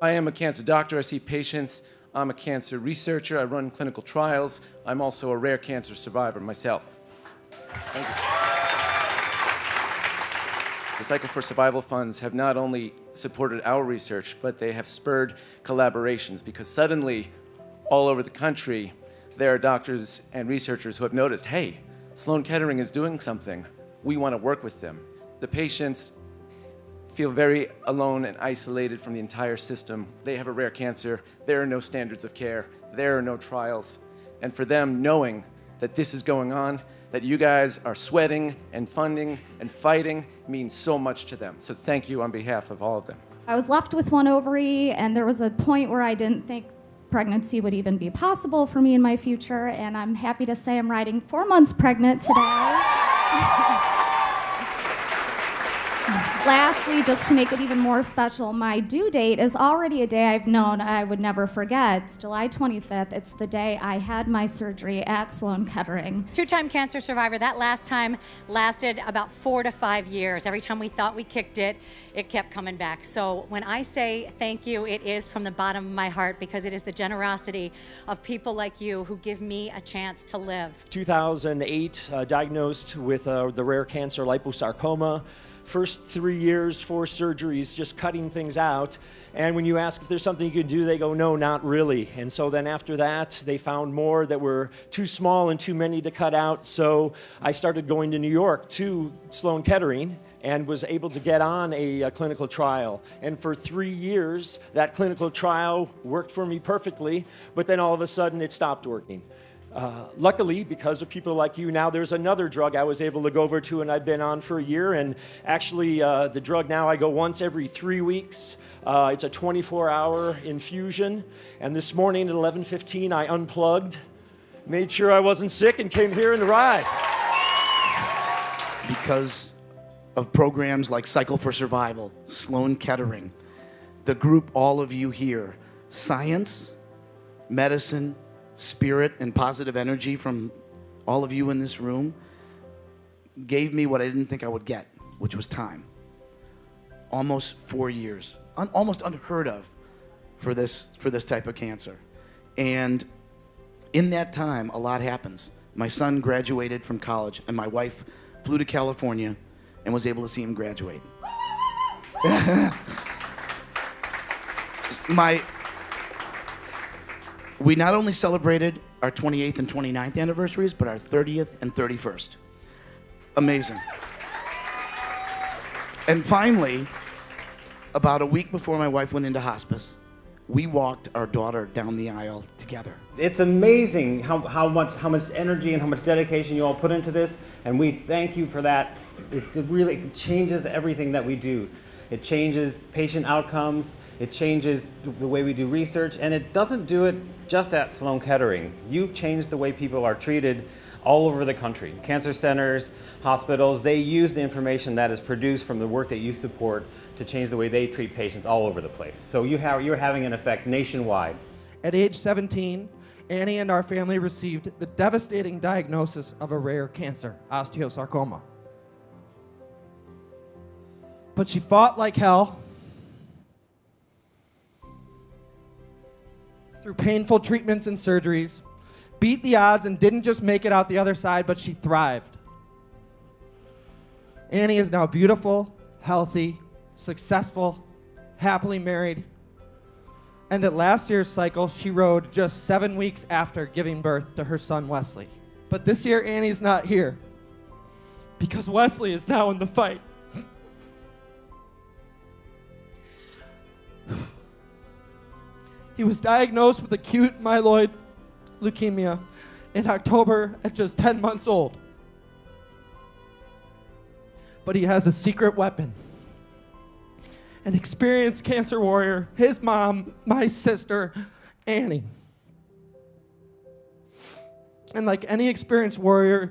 I am a cancer doctor. I see patients. I'm a cancer researcher. I run clinical trials. I'm also a rare cancer survivor myself. Thank you. The Cycle for Survival funds have not only supported our research, but they have spurred collaborations because suddenly, all over the country, there are doctors and researchers who have noticed, hey, Sloan Kettering is doing something. We want to work with them. The patients feel very alone and isolated from the entire system. They have a rare cancer. There are no standards of care. There are no trials. And for them, knowing that this is going on, that you guys are sweating and funding and fighting means so much to them. So thank you on behalf of all of them. I was left with one ovary, and there was a point where I didn't think pregnancy would even be possible for me in my future, and I'm happy to say I'm riding 4 months pregnant today. Lastly, just to make it even more special, my due date is already a day I've known I would never forget. It's July 25th. It's the day I had my surgery at Sloan Kettering. Two-time cancer survivor. That last time lasted about 4 to 5 years. Every time we thought we kicked it, it kept coming back. So when I say thank you, it is from the bottom of my heart because it is the generosity of people like you who give me a chance to live. 2008, diagnosed with the rare cancer liposarcoma. First 3 years, 4 surgeries, just cutting things out. And when you ask if there's something you can do, they go, no, not really. And so then after that, they found more that were too small and too many to cut out. So I started going to New York to Sloan Kettering and was able to get on a clinical trial. And for 3 years, that clinical trial worked for me perfectly, but then all of a sudden it stopped working. Luckily, because of people like you, now there's another drug I was able to go over to and I've been on for a year. And actually, the drug now I go once every 3 weeks. It's a 24-hour infusion. And this morning at 11:15, I unplugged, made sure I wasn't sick, and came here in the ride. Because of programs like Cycle for Survival, Sloan Kettering, the group, all of you here, science, medicine, spirit, and positive energy from all of you in this room gave me what I didn't think I would get, which was time. Almost 4 years, almost unheard of for this type of cancer. And in that time, a lot happens. My son graduated from college, and my wife flew to California and was able to see him graduate. We not only celebrated our 28th and 29th anniversaries, but our 30th and 31st. Amazing. And finally, about a week before my wife went into hospice, we walked our daughter down the aisle together. It's amazing how much energy and how much dedication you all put into this, and we thank you for that. It really changes everything that we do. It changes patient outcomes, it changes the way we do research, and it doesn't do it just at Sloan Kettering. You've changed the way people are treated all over the country. Cancer centers, hospitals, they use the information that is produced from the work that you support to change the way they treat patients all over the place. So you're having an effect nationwide. At age 17, Annie and our family received the devastating diagnosis of a rare cancer, osteosarcoma. But she fought like hell through painful treatments and surgeries, beat the odds, and didn't just make it out the other side, but she thrived. Annie is now beautiful, healthy, successful, happily married, and at last year's cycle, she rode just 7 weeks after giving birth to her son, Wesley. But this year, Annie's not here because Wesley is now in the fight. He was diagnosed with acute myeloid leukemia in October at just 10 months old. But he has a secret weapon. An experienced cancer warrior, his mom, my sister, Annie. And like any experienced warrior,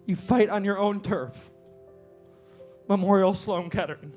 you fight on your own turf. Memorial Sloan Kettering.